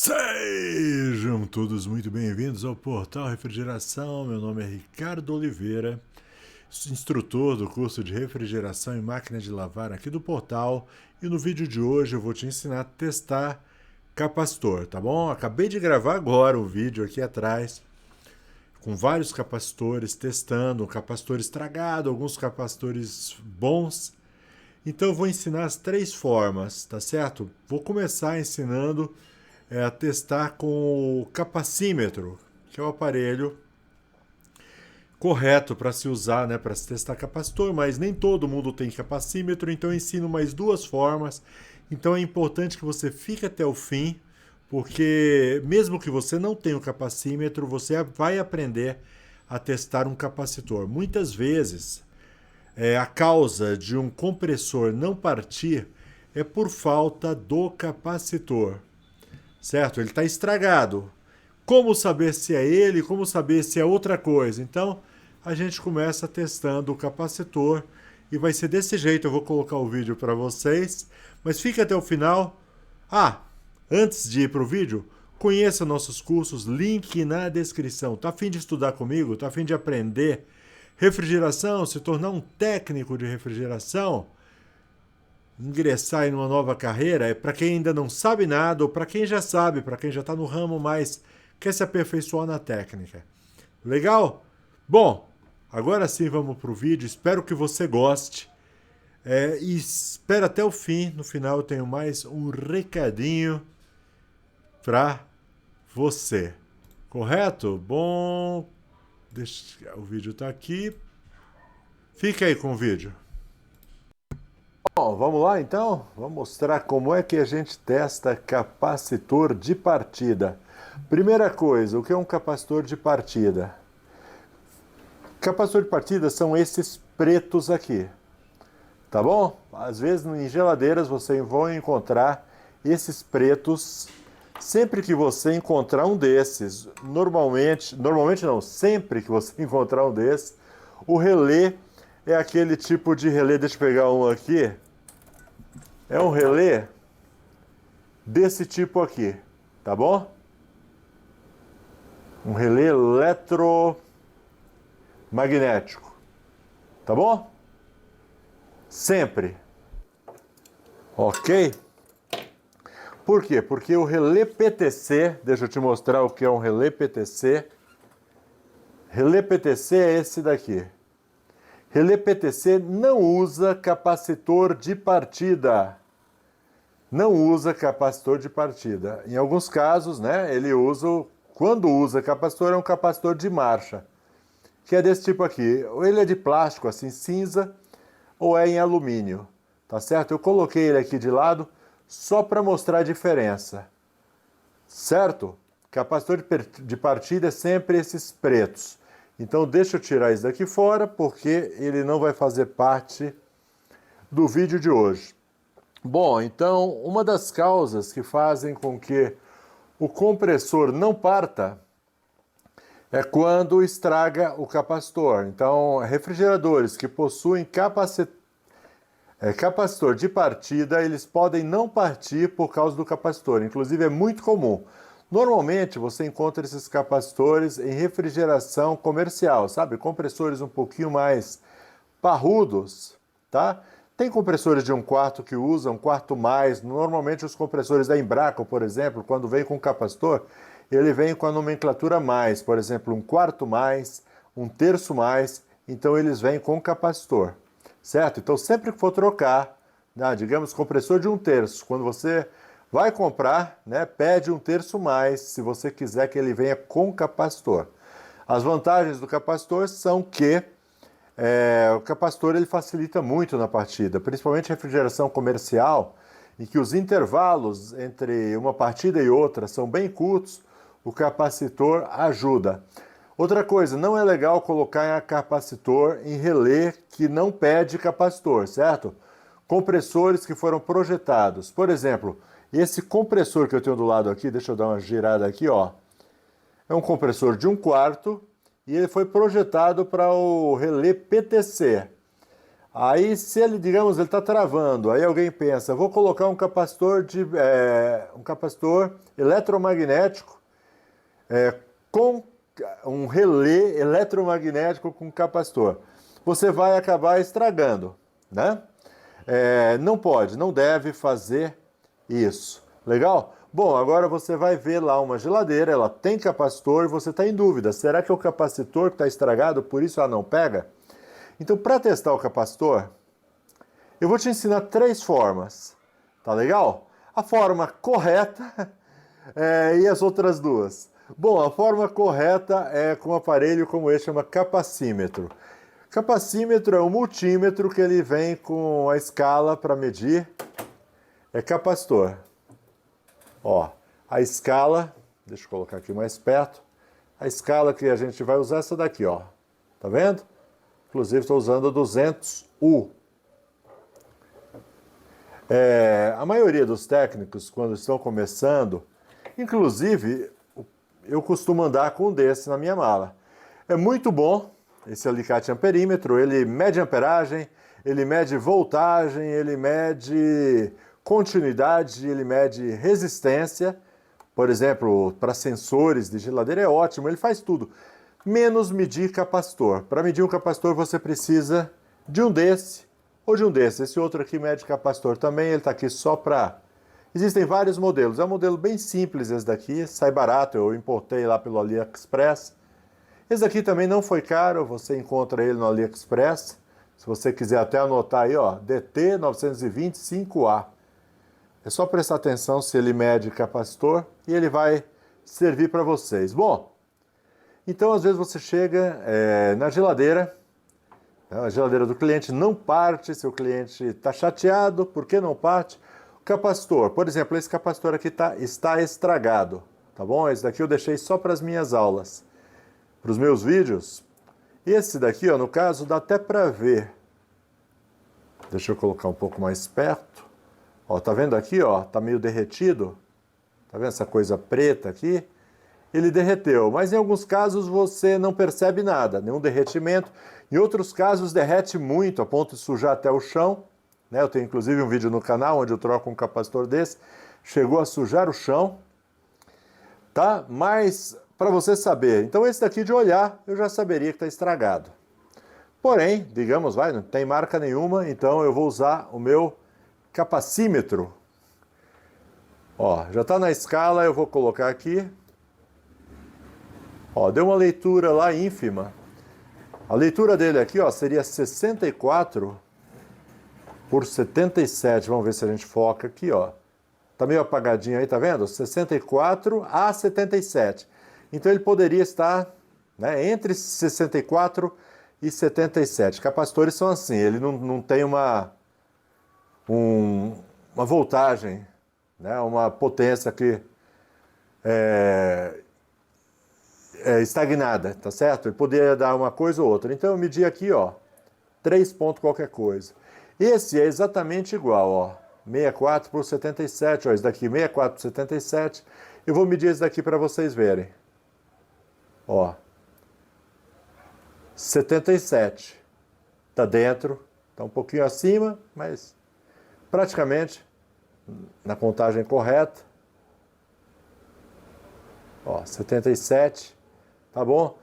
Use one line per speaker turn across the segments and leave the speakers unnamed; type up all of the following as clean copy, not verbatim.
Sejam todos muito bem-vindos ao Portal Refrigeração. Meu nome é Ricardo Oliveira, instrutor do curso de refrigeração e máquina de lavar aqui do Portal. E no vídeo de hoje eu vou te ensinar a testar capacitor, tá bom? Acabei de gravar agora o vídeo aqui atrás, com vários capacitores testando, um capacitor estragado, alguns capacitores bons. Então eu vou ensinar as três formas, tá certo? Vou começar ensinando a testar com o capacímetro, que é o aparelho correto para se usar, né, para se testar capacitor, mas nem todo mundo tem capacímetro, então eu ensino mais duas formas. Então é importante que você fique até o fim, porque mesmo que você não tenha o capacímetro, você vai aprender a testar um capacitor. Muitas vezes, a causa de um compressor não partir é por falta do capacitor. Certo? Ele está estragado. Como saber se é ele? Como saber se é outra coisa? Então, a gente começa testando o capacitor e vai ser desse jeito. Eu vou colocar o vídeo para vocês, mas fique até o final. Antes de ir para o vídeo, conheça nossos cursos, link na descrição. Tá a fim de estudar comigo? Tá a fim de aprender refrigeração, se tornar um técnico de refrigeração? Ingressar em uma nova carreira é para quem ainda não sabe nada ou para quem já sabe, para quem já está no ramo, mas quer se aperfeiçoar na técnica. Legal? Bom, agora sim vamos para o vídeo. Espero que você goste. E espera até o fim. No final eu tenho mais um recadinho para você. Correto? Bom, o vídeo está aqui. Fica aí com o vídeo. Bom, vamos lá então? Vou mostrar como é que a gente testa capacitor de partida. Primeira coisa, o que é um capacitor de partida? Capacitor de partida são esses pretos aqui, tá bom? Às vezes em geladeiras você vai encontrar esses pretos. Sempre que você encontrar um desses, normalmente não, sempre que você encontrar um desses, o relé é aquele tipo de relé, deixa eu pegar um aqui. É um relé desse tipo aqui, tá bom? Um relé eletromagnético, tá bom? Sempre. Ok? Por quê? Porque o relé PTC, deixa eu te mostrar o que é um relé PTC. Relé PTC é esse daqui. Relé PTC não usa capacitor de partida. Não usa capacitor de partida. Em alguns casos, né, quando usa capacitor, é um capacitor de marcha, que é desse tipo aqui. Ou ele é de plástico, assim, cinza, ou é em alumínio, tá certo? Eu coloquei ele aqui de lado só para mostrar a diferença, certo? Capacitor de partida é sempre esses pretos. Então deixa eu tirar isso daqui fora, porque ele não vai fazer parte do vídeo de hoje. Bom, então, uma das causas que fazem com que o compressor não parta é quando estraga o capacitor. Então, refrigeradores que possuem capacitor de partida, eles podem não partir por causa do capacitor. Inclusive, é muito comum. Normalmente, você encontra esses capacitores em refrigeração comercial, sabe? Compressores um pouquinho mais parrudos, tá? Tem compressores de 1/4 que usam 1/4 mais. Normalmente os compressores da Embraco, por exemplo, quando vem com capacitor, ele vem com a nomenclatura mais. Por exemplo, 1/4 mais, 1/3 mais. Então eles vêm com capacitor, certo? Então sempre que for trocar, né, digamos compressor de 1/3, quando você vai comprar, né, pede 1/3 mais, se você quiser que ele venha com capacitor. As vantagens do capacitor são que o capacitor ele facilita muito na partida, principalmente refrigeração comercial, em que os intervalos entre uma partida e outra são bem curtos, o capacitor ajuda. Outra coisa, não é legal colocar capacitor em relé que não pede capacitor, certo? Compressores que foram projetados. Por exemplo, esse compressor que eu tenho do lado aqui, deixa eu dar uma girada aqui, ó. É um compressor de 1/4 e ele foi projetado para o relé PTC. Aí, se ele, digamos, ele está travando, aí alguém pensa, vou colocar um capacitor eletromagnético com um relé eletromagnético com capacitor. Você vai acabar estragando, né? Não pode, não deve fazer isso. Legal? Bom, agora você vai ver lá uma geladeira, ela tem capacitor e você está em dúvida. Será que é o capacitor que está estragado, por isso ela não pega? Então, para testar o capacitor, eu vou te ensinar 3 formas. Tá legal? A forma correta e as outras 2. Bom, a forma correta é com um aparelho como esse, chama capacímetro. Capacímetro é um multímetro que ele vem com a escala para medir. É capacitor. Ó, a escala, deixa eu colocar aqui mais perto. A escala que a gente vai usar é essa daqui, ó. Tá vendo? Inclusive estou usando 200U. A maioria dos técnicos, quando estão começando, inclusive, eu costumo andar com um desse na minha mala. É muito bom esse alicate amperímetro, ele mede amperagem, ele mede voltagem, ele mede continuidade, ele mede resistência. Por exemplo, para sensores de geladeira é ótimo, ele faz tudo. Menos medir capacitor. Para medir um capacitor você precisa de um desse ou de um desse. Esse outro aqui mede capacitor também, ele está aqui só para... Existem vários modelos, é um modelo bem simples esse daqui, sai barato, eu importei lá pelo AliExpress. Esse daqui também não foi caro, você encontra ele no AliExpress. Se você quiser até anotar aí, ó, DT925A. É só prestar atenção se ele mede capacitor e ele vai servir para vocês. Bom, então às vezes você chega na geladeira, a geladeira do cliente não parte, seu cliente está chateado, por que não parte? O capacitor, por exemplo, esse capacitor aqui está estragado, tá bom? Esse daqui eu deixei só para as minhas aulas, para os meus vídeos. Esse daqui, ó, no caso, dá até para ver. Deixa eu colocar um pouco mais perto. Ó, tá vendo aqui, ó? Tá meio derretido. Tá vendo essa coisa preta aqui? Ele derreteu, mas em alguns casos você não percebe nada, nenhum derretimento. Em outros casos derrete muito, a ponto de sujar até o chão. Né? Eu tenho inclusive um vídeo no canal onde eu troco um capacitor desse. Chegou a sujar o chão. Tá? Mas para você saber, então esse daqui de olhar eu já saberia que está estragado. Porém, digamos, não tem marca nenhuma, então eu vou usar o meu capacímetro. Ó, já está na escala, eu vou colocar aqui. Ó, deu uma leitura lá ínfima. A leitura dele aqui, ó, seria 64 por 77. Vamos ver se a gente foca aqui, ó. Tá meio apagadinho aí, tá vendo? 64 a 77. Então ele poderia estar, né, entre 64 e 77. Capacitores são assim, ele não tem uma voltagem, né, uma potência que estagnada, tá certo? Ele poderia dar uma coisa ou outra. Então eu medi aqui, ó, 3 pontos qualquer coisa. Esse é exatamente igual, ó, 64 por 77, ó, esse daqui 64 por 77. Eu vou medir esse daqui para vocês verem. Ó, 77. Tá dentro, tá um pouquinho acima, mas praticamente na contagem correta. Ó, 77. Tá bom?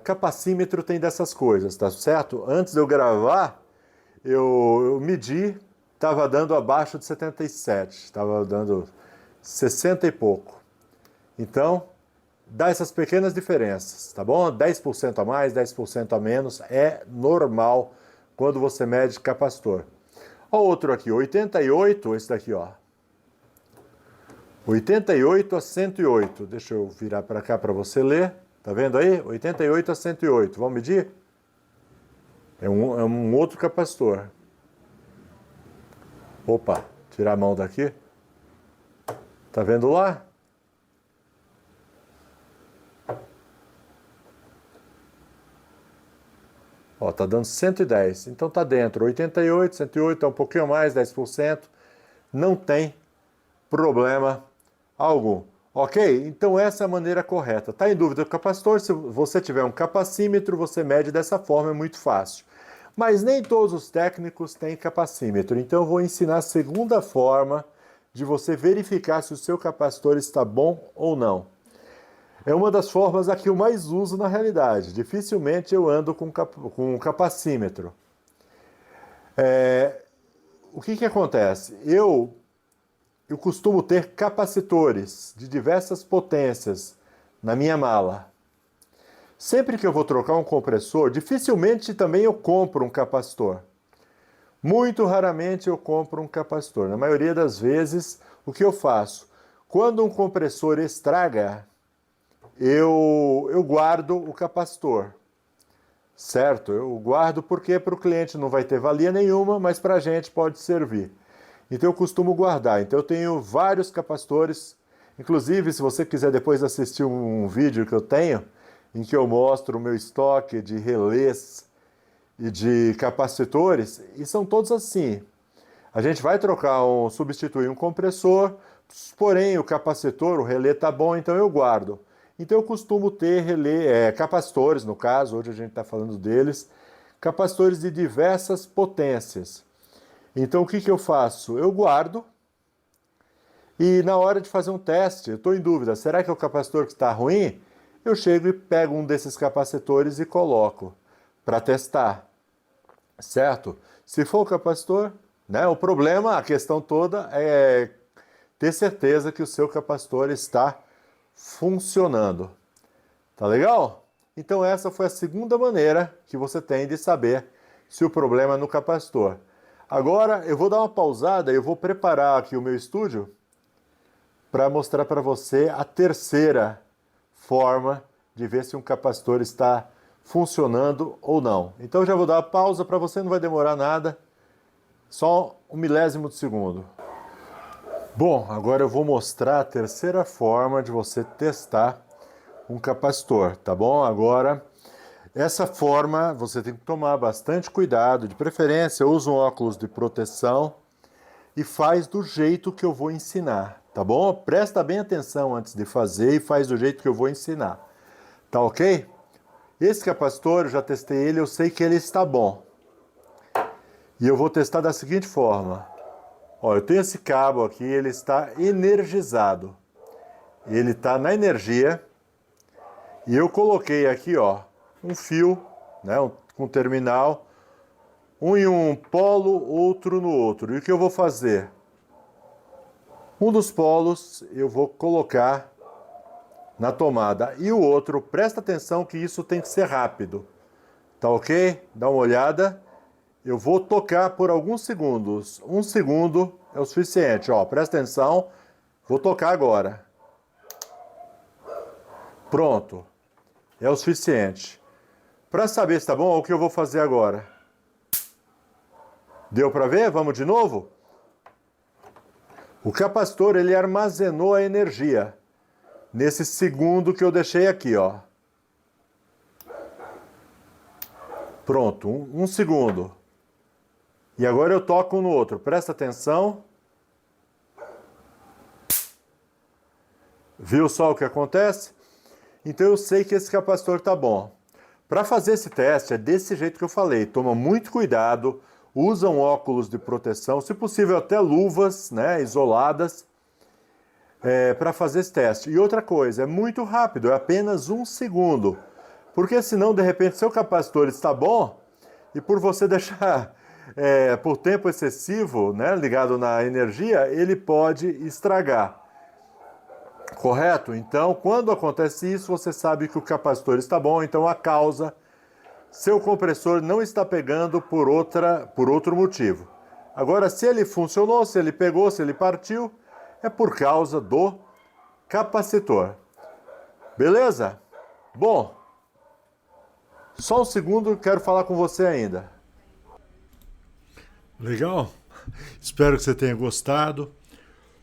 Capacímetro tem dessas coisas, tá certo? Antes de eu gravar, eu medi, estava dando abaixo de 77, estava dando 60 e pouco. Então, dá essas pequenas diferenças, tá bom? 10% a mais, 10% a menos, é normal quando você mede capacitor. Ó, outro aqui, 88, esse daqui, ó. 88 a 108, deixa eu virar para cá para você ler. Tá vendo aí? 88 a 108. Vamos medir? É um outro capacitor. Opa, tirar a mão daqui. Tá vendo lá? Ó, tá dando 110. Então tá dentro. 88, 108, é um pouquinho mais, 10%. Não tem problema algum. Ok? Então essa é a maneira correta. Está em dúvida do capacitor? Se você tiver um capacímetro, você mede dessa forma, é muito fácil. Mas nem todos os técnicos têm capacímetro, então eu vou ensinar a segunda forma de você verificar se o seu capacitor está bom ou não. É uma das formas a que eu mais uso na realidade. Dificilmente eu ando com um capacímetro. O que acontece? Eu costumo ter capacitores de diversas potências na minha mala. Sempre que eu vou trocar um compressor, dificilmente também eu compro um capacitor. Muito raramente eu compro um capacitor. Na maioria das vezes, o que eu faço? Quando um compressor estraga, eu guardo o capacitor. Certo? Eu guardo porque para o cliente não vai ter valia nenhuma, mas para a gente pode servir. Então eu costumo guardar. Então eu tenho vários capacitores. Inclusive, se você quiser depois assistir um vídeo que eu tenho, em que eu mostro o meu estoque de relés e de capacitores, e são todos assim. A gente vai substituir um compressor, porém o capacitor, o relé tá bom, então eu guardo. Então eu costumo ter capacitores, no caso, hoje a gente está falando deles, capacitores de diversas potências. Então o que eu faço? Eu guardo e na hora de fazer um teste, eu estou em dúvida, será que é o capacitor que está ruim? Eu chego e pego um desses capacitores e coloco para testar, certo? Se for o capacitor, né, o problema, a questão toda é ter certeza que o seu capacitor está funcionando. Tá legal? Então essa foi a segunda maneira que você tem de saber se o problema é no capacitor. Agora eu vou dar uma pausada e eu vou preparar aqui o meu estúdio para mostrar para você a terceira forma de ver se um capacitor está funcionando ou não. Então já vou dar uma pausa para você, não vai demorar nada, só um milésimo de segundo. Bom, agora eu vou mostrar a terceira forma de você testar um capacitor, tá bom? Agora, essa forma você tem que tomar bastante cuidado, de preferência usa um óculos de proteção e faz do jeito que eu vou ensinar, tá bom? Presta bem atenção antes de fazer e faz do jeito que eu vou ensinar, tá ok? Esse capacitor, eu já testei ele, eu sei que ele está bom. E eu vou testar da seguinte forma. Ó, eu tenho esse cabo aqui, ele está energizado. Ele está na energia. E eu coloquei aqui, ó, um fio, né, com terminal, um em um polo, outro no outro. E o que eu vou fazer? Um dos polos eu vou colocar na tomada e o outro, presta atenção que isso tem que ser rápido. Tá ok? Dá uma olhada. Eu vou tocar por alguns segundos. Um segundo é o suficiente. Ó, presta atenção. Vou tocar agora. Pronto. É o suficiente. Para saber se tá bom, o que eu vou fazer agora? Deu para ver? Vamos de novo? O capacitor, ele armazenou a energia nesse segundo que eu deixei aqui, ó. Pronto, um segundo. E agora eu toco no outro. Presta atenção. Viu só o que acontece? Então eu sei que esse capacitor está bom. Para fazer esse teste é desse jeito que eu falei. Toma muito cuidado. Usa um óculos de proteção, se possível até luvas, né, isoladas, para fazer esse teste. E outra coisa, é muito rápido, é apenas um segundo. Porque senão, de repente, seu capacitor está bom e por você deixar por tempo excessivo, né, ligado na energia, ele pode estragar. Correto? Então, quando acontece isso, você sabe que o capacitor está bom, então a causa, seu compressor não está pegando por outro motivo. Agora, se ele funcionou, se ele pegou, se ele partiu, é por causa do capacitor. Beleza? Bom, só um segundo, quero falar com você ainda. Legal? Espero que você tenha gostado.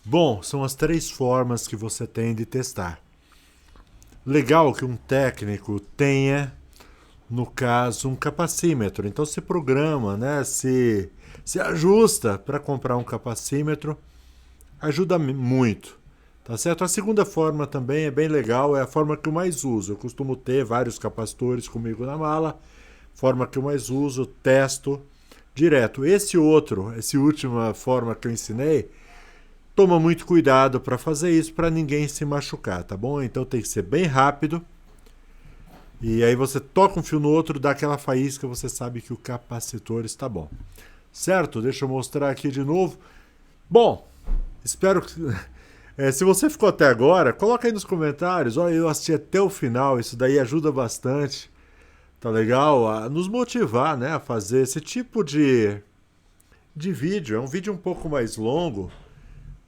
Bom, são as 3 formas que você tem de testar. Legal que um técnico tenha, no caso, um capacímetro. Então se programa, né? Se ajusta para comprar um capacímetro. Ajuda muito, tá certo? A segunda forma também é bem legal, é a forma que eu mais uso. Eu costumo ter vários capacitores comigo na mala, forma que eu mais uso, testo direto. Esse última forma que eu ensinei, toma muito cuidado para fazer isso, para ninguém se machucar, tá bom? Então tem que ser bem rápido. E aí você toca um fio no outro, dá aquela faísca, você sabe que o capacitor está bom. Certo? Deixa eu mostrar aqui de novo. Bom, espero que... se você ficou até agora, coloca aí nos comentários. Olha, eu assisti até o final, isso daí ajuda bastante. Tá legal? A nos motivar, né, a fazer esse tipo de vídeo. É um vídeo um pouco mais longo,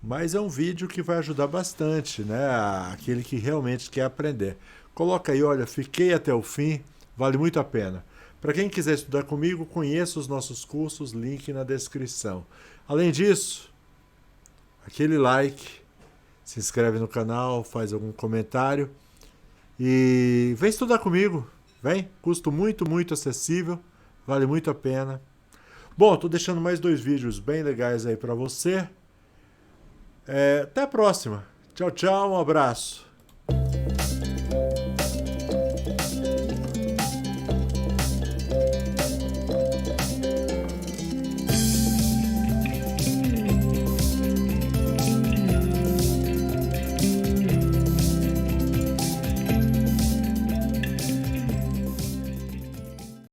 mas é um vídeo que vai ajudar bastante, né, aquele que realmente quer aprender. Coloca aí, olha, fiquei até o fim, vale muito a pena. Para quem quiser estudar comigo, conheça os nossos cursos, link na descrição. Além disso, aquele like, se inscreve no canal, faz algum comentário e vem estudar comigo. Vem, custo muito, muito acessível, vale muito a pena. Bom, tô deixando mais 2 vídeos bem legais aí para você. Até a próxima. Tchau, tchau, um abraço.